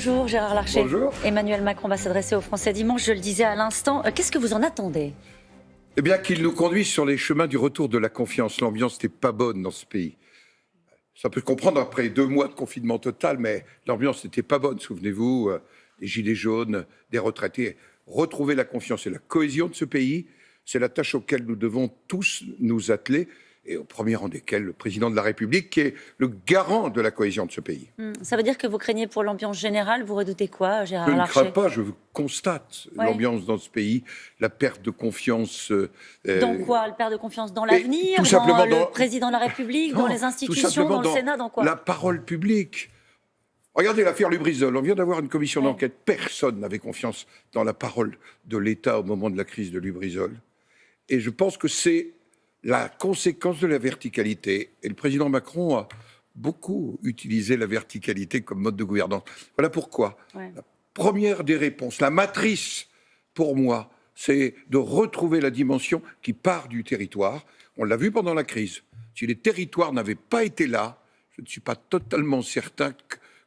Bonjour Gérard Larcher. Bonjour. Emmanuel Macron va s'adresser aux Français dimanche, je le disais à l'instant. Qu'est-ce que vous en attendez ? Eh bien, qu'il nous conduise sur les chemins du retour de la confiance. L'ambiance n'était pas bonne dans ce pays. Ça peut se comprendre après 2 mois de confinement total, mais l'ambiance n'était pas bonne. Souvenez-vous, des gilets jaunes, des retraités. Retrouver la confiance et la cohésion de ce pays, c'est la tâche auquel nous devons tous nous atteler, et au premier rang desquels le président de la République, qui est le garant de la cohésion de ce pays. Ça veut dire que vous craignez pour l'ambiance générale ? Vous redoutez quoi, Gérard Je ne Larcher ? crains pas, je constate l'ambiance dans ce pays, la perte de confiance. Dans quoi ? Le perte de confiance dans l'avenir, tout simplement dans le président de la République, dans les institutions, dans le Sénat, dans quoi ? La parole publique. Regardez l'affaire Lubrizol, on vient d'avoir une commission d'enquête. Personne n'avait confiance dans la parole de l'État au moment de la crise de Lubrizol. Et je pense que c'est la conséquence de la verticalité. Et le président Macron a beaucoup utilisé la verticalité comme mode de gouvernance. Voilà pourquoi. La première des réponses, la matrice, pour moi, c'est de retrouver la dimension qui part du territoire. On l'a vu pendant la crise. Si les territoires n'avaient pas été là, je ne suis pas totalement certain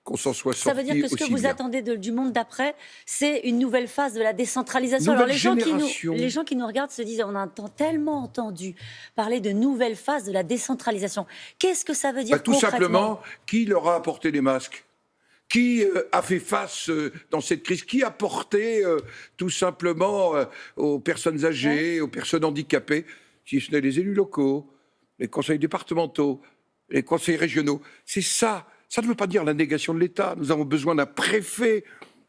qu'on s'en soit sorti. Ça veut dire que ce que vous attendez du monde d'après, c'est une nouvelle phase de la décentralisation. Alors les gens qui nous regardent se disent, on a tellement entendu parler de nouvelle phase de la décentralisation. Qu'est-ce que ça veut dire concrètement ? Tout simplement, qui leur a apporté les masques ? Qui a fait face dans cette crise ? Qui a porté tout simplement aux personnes âgées, aux personnes handicapées, si ce n'est les élus locaux, les conseils départementaux, les conseils régionaux ? C'est ça. Ça ne veut pas dire la négation de l'État. Nous avons besoin d'un préfet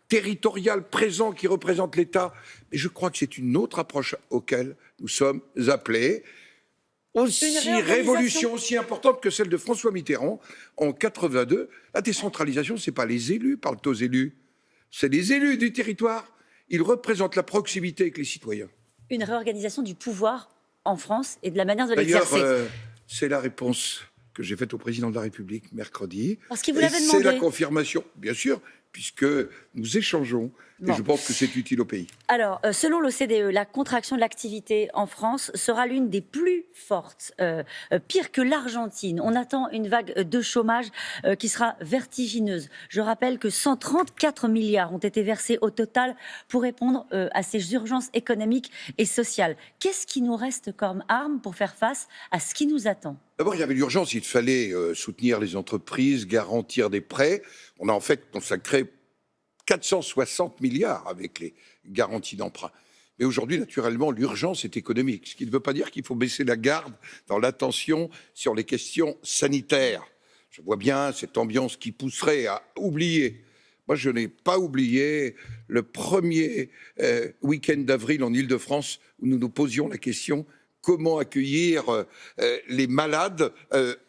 territorial présent qui représente l'État. Mais je crois que c'est une autre approche auquel nous sommes appelés. Aussi révolution, aussi importante que celle de François Mitterrand en 82. La décentralisation, ce n'est pas les élus, parlent aux élus. C'est les élus du territoire. Ils représentent la proximité avec les citoyens. Une réorganisation du pouvoir en France et de la manière de l'exercer. D'ailleurs, c'est la réponse que j'ai faite au président de la République mercredi. Parce qu'il vous l'avait demandé. C'est la confirmation, bien sûr, puisque nous échangeons. Et je pense que c'est utile au pays. Alors, selon l'OCDE, la contraction de l'activité en France sera l'une des plus fortes, pire que l'Argentine. On attend une vague de chômage qui sera vertigineuse. Je rappelle que 134 milliards ont été versés au total pour répondre à ces urgences économiques et sociales. Qu'est-ce qui nous reste comme arme pour faire face à ce qui nous attend ? D'abord, il y avait l'urgence, il fallait soutenir les entreprises, garantir des prêts. On a en fait consacré 460 milliards avec les garanties d'emprunt. Mais aujourd'hui, naturellement, l'urgence est économique, ce qui ne veut pas dire qu'il faut baisser la garde dans l'attention sur les questions sanitaires. Je vois bien cette ambiance qui pousserait à oublier. Moi, je n'ai pas oublié le premier week-end d'avril en Île-de-France où nous nous posions la question: comment accueillir les malades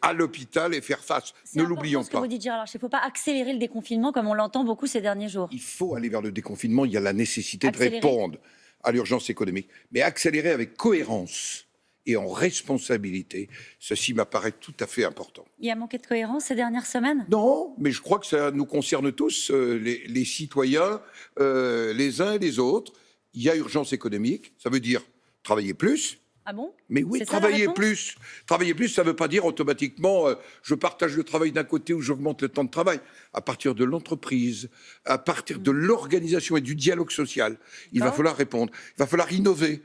à l'hôpital et faire face. Ne l'oublions pas. C'est ce que vous dites, Gérard Larcher. Il ne faut pas accélérer le déconfinement comme on l'entend beaucoup ces derniers jours. Il faut aller vers le déconfinement. Il y a la nécessité de répondre à l'urgence économique. Mais accélérer avec cohérence et en responsabilité, ceci m'apparaît tout à fait important. Il y a manqué de cohérence ces dernières semaines ? Non, mais je crois que ça nous concerne tous, les citoyens, les uns et les autres. Il y a urgence économique, ça veut dire travailler plus. Ah bon ? Mais oui, travailler plus. Travailler plus, ça ne veut pas dire automatiquement je partage le travail d'un côté ou j'augmente le temps de travail. À partir de l'entreprise, à partir de l'organisation et du dialogue social, il va falloir répondre. Il va falloir innover.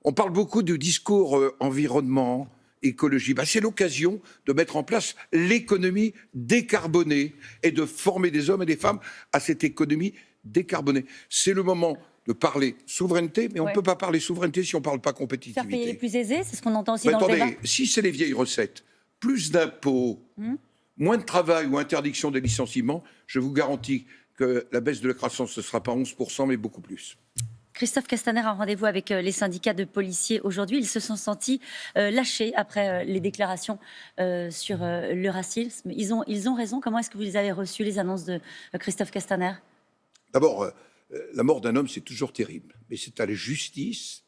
On parle beaucoup du discours environnement, écologie. C'est l'occasion de mettre en place l'économie décarbonée et de former des hommes et des femmes à cette économie décarbonée. C'est le moment de parler souveraineté, mais on ne peut pas parler souveraineté si on ne parle pas compétitivité. Faire payer les plus aisés, c'est ce qu'on entend aussi dans le débat. Si c'est les vieilles recettes, plus d'impôts, moins de travail ou interdiction des licenciements, je vous garantis que la baisse de la croissance, ce ne sera pas 11%, mais beaucoup plus. Christophe Castaner a un rendez-vous avec les syndicats de policiers aujourd'hui. Ils se sont sentis lâchés après les déclarations sur le racisme. Ils ont raison. Comment est-ce que vous les avez reçus, les annonces de Christophe Castaner ? D'abord, la mort d'un homme, c'est toujours terrible. Mais c'est à la justice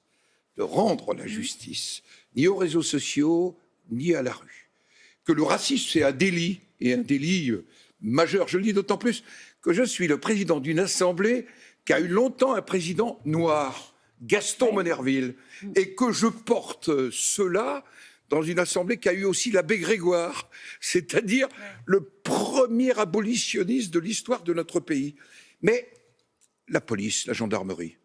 de rendre la justice, ni aux réseaux sociaux, ni à la rue. Que le racisme, c'est un délit, et un délit majeur. Je le dis d'autant plus que je suis le président d'une assemblée qui a eu longtemps un président noir, Gaston Monnerville, et que je porte cela dans une assemblée qui a eu aussi l'abbé Grégoire, c'est-à-dire le premier abolitionniste de l'histoire de notre pays. Mais la police, la gendarmerie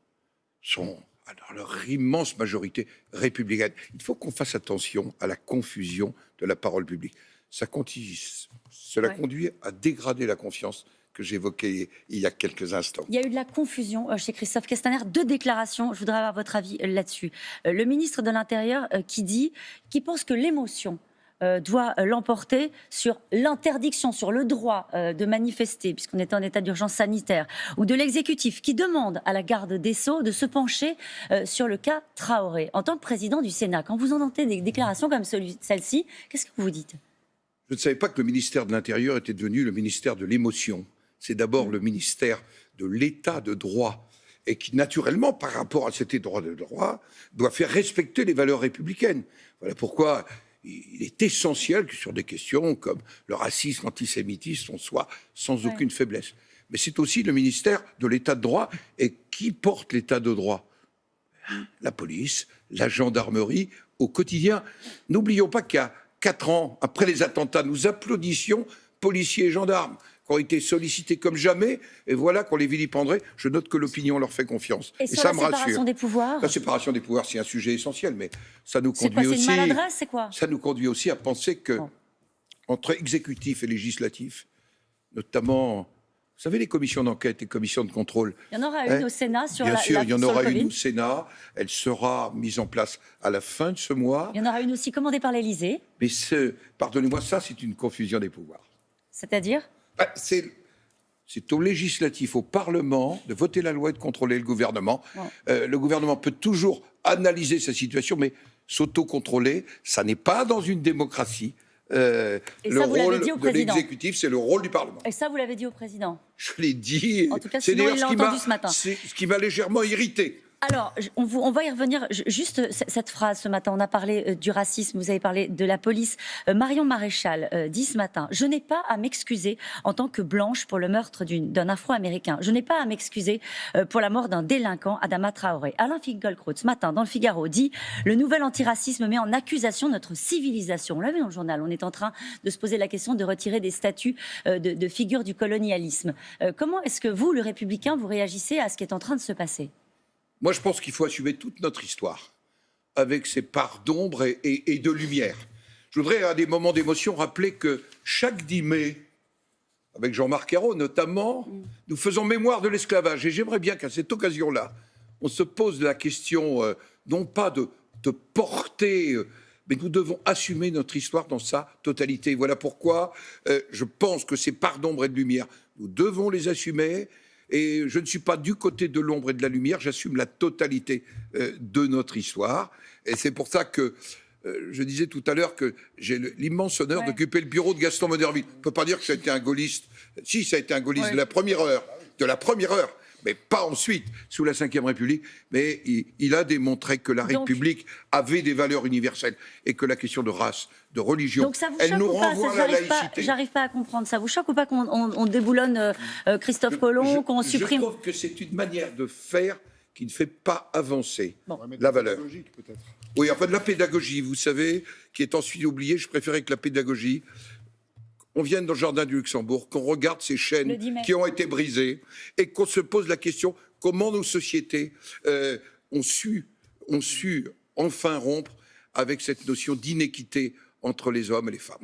sont, dans leur immense majorité, républicaines. Il faut qu'on fasse attention à la confusion de la parole publique. Cela conduit à dégrader la confiance que j'évoquais il y a quelques instants. Il y a eu de la confusion chez Christophe Castaner. 2 déclarations, je voudrais avoir votre avis là-dessus. Le ministre de l'Intérieur qui pense que l'émotion doit l'emporter sur l'interdiction, sur le droit de manifester, puisqu'on était en état d'urgence sanitaire, ou de l'exécutif qui demande à la garde des Sceaux de se pencher sur le cas Traoré. En tant que président du Sénat, quand vous entendez des déclarations comme celle-ci, qu'est-ce que vous dites ? Je ne savais pas que le ministère de l'Intérieur était devenu le ministère de l'émotion. C'est d'abord le ministère de l'état de droit et qui, naturellement, par rapport à cet état de droit, doit faire respecter les valeurs républicaines. Voilà pourquoi il est essentiel que sur des questions comme le racisme, l'antisémitisme, on soit sans aucune faiblesse. Mais c'est aussi le ministère de l'état de droit. Et qui porte l'état de droit ? La police, la gendarmerie, au quotidien. N'oublions pas qu'il y a 4 ans, après les attentats, nous applaudissions policiers et gendarmes qui ont été sollicités comme jamais, et voilà qu'on les vilipendrait. Je note que l'opinion leur fait confiance. Et ça me rassure. La séparation des pouvoirs ? La séparation des pouvoirs, c'est un sujet essentiel, mais ça nous conduit aussi. C'est une maladresse, c'est quoi ? Ça nous conduit aussi à penser que, entre exécutif et législatif, notamment, vous savez, les commissions d'enquête et commissions de contrôle. Il y en aura une au Sénat sur Bien sûr, il y en aura une Covid. au Sénat. Elle sera mise en place à la fin de ce mois. Il y en aura une aussi commandée par l'Élysée. Mais pardonnez-moi, ça, c'est une confusion des pouvoirs. C'est-à-dire ? C'est au législatif, au Parlement, de voter la loi et de contrôler le gouvernement. Le gouvernement peut toujours analyser sa situation, mais s'autocontrôler, ça n'est pas dans une démocratie. Le rôle de l'exécutif, c'est le rôle du Parlement. Et ça, vous l'avez dit au président ? Je l'ai dit. En tout cas, c'est sinon, d'ailleurs il l'a entendu ce matin. C'est ce qui m'a légèrement irrité. Alors, on va y revenir. Juste cette phrase ce matin, on a parlé du racisme, vous avez parlé de la police. Marion Maréchal dit ce matin « Je n'ai pas à m'excuser en tant que blanche pour le meurtre d'un Afro-Américain. Je n'ai pas à m'excuser pour la mort d'un délinquant, Adama Traoré. » Alain Finkielkraut, ce matin, dans le Figaro, dit « Le nouvel antiracisme met en accusation notre civilisation. » On l'a vu dans le journal, on est en train de se poser la question de retirer des statuts de figures du colonialisme. Comment est-ce que vous, le Républicain, vous réagissez à ce qui est en train de se passer ? Moi, je pense qu'il faut assumer toute notre histoire, avec ses parts d'ombre et de lumière. Je voudrais, à des moments d'émotion, rappeler que chaque 10 mai, avec Jean-Marc Ayrault notamment, nous faisons mémoire de l'esclavage. Et j'aimerais bien qu'à cette occasion-là, on se pose la question, non pas de porter, mais nous devons assumer notre histoire dans sa totalité. Voilà pourquoi je pense que ces parts d'ombre et de lumière, nous devons les assumer. Et je ne suis pas du côté de l'ombre et de la lumière, j'assume la totalité de notre histoire. Et c'est pour ça que je disais tout à l'heure que j'ai l'immense honneur d'occuper le bureau de Gaston Monnerville. On ne peut pas dire que ça a été un gaulliste. Si, ça a été un gaulliste de la première heure, mais pas ensuite, sous la Ve République. Mais il a démontré que la République avait des valeurs universelles et que la question de race, de religion, elle nous renvoie à la laïcité. J'arrive pas à comprendre. Ça vous choque ou pas qu'on déboulonne Christophe Colomb, qu'on supprime ? Je trouve que c'est une manière de faire qui ne fait pas avancer la valeur. Oui, enfin de la pédagogie, vous savez, qui est ensuite oubliée. Je préférais que la pédagogie, on vienne dans le jardin du Luxembourg, qu'on regarde ces chaînes qui ont été brisées et qu'on se pose la question comment nos sociétés ont su enfin rompre avec cette notion d'inéquité entre les hommes et les femmes.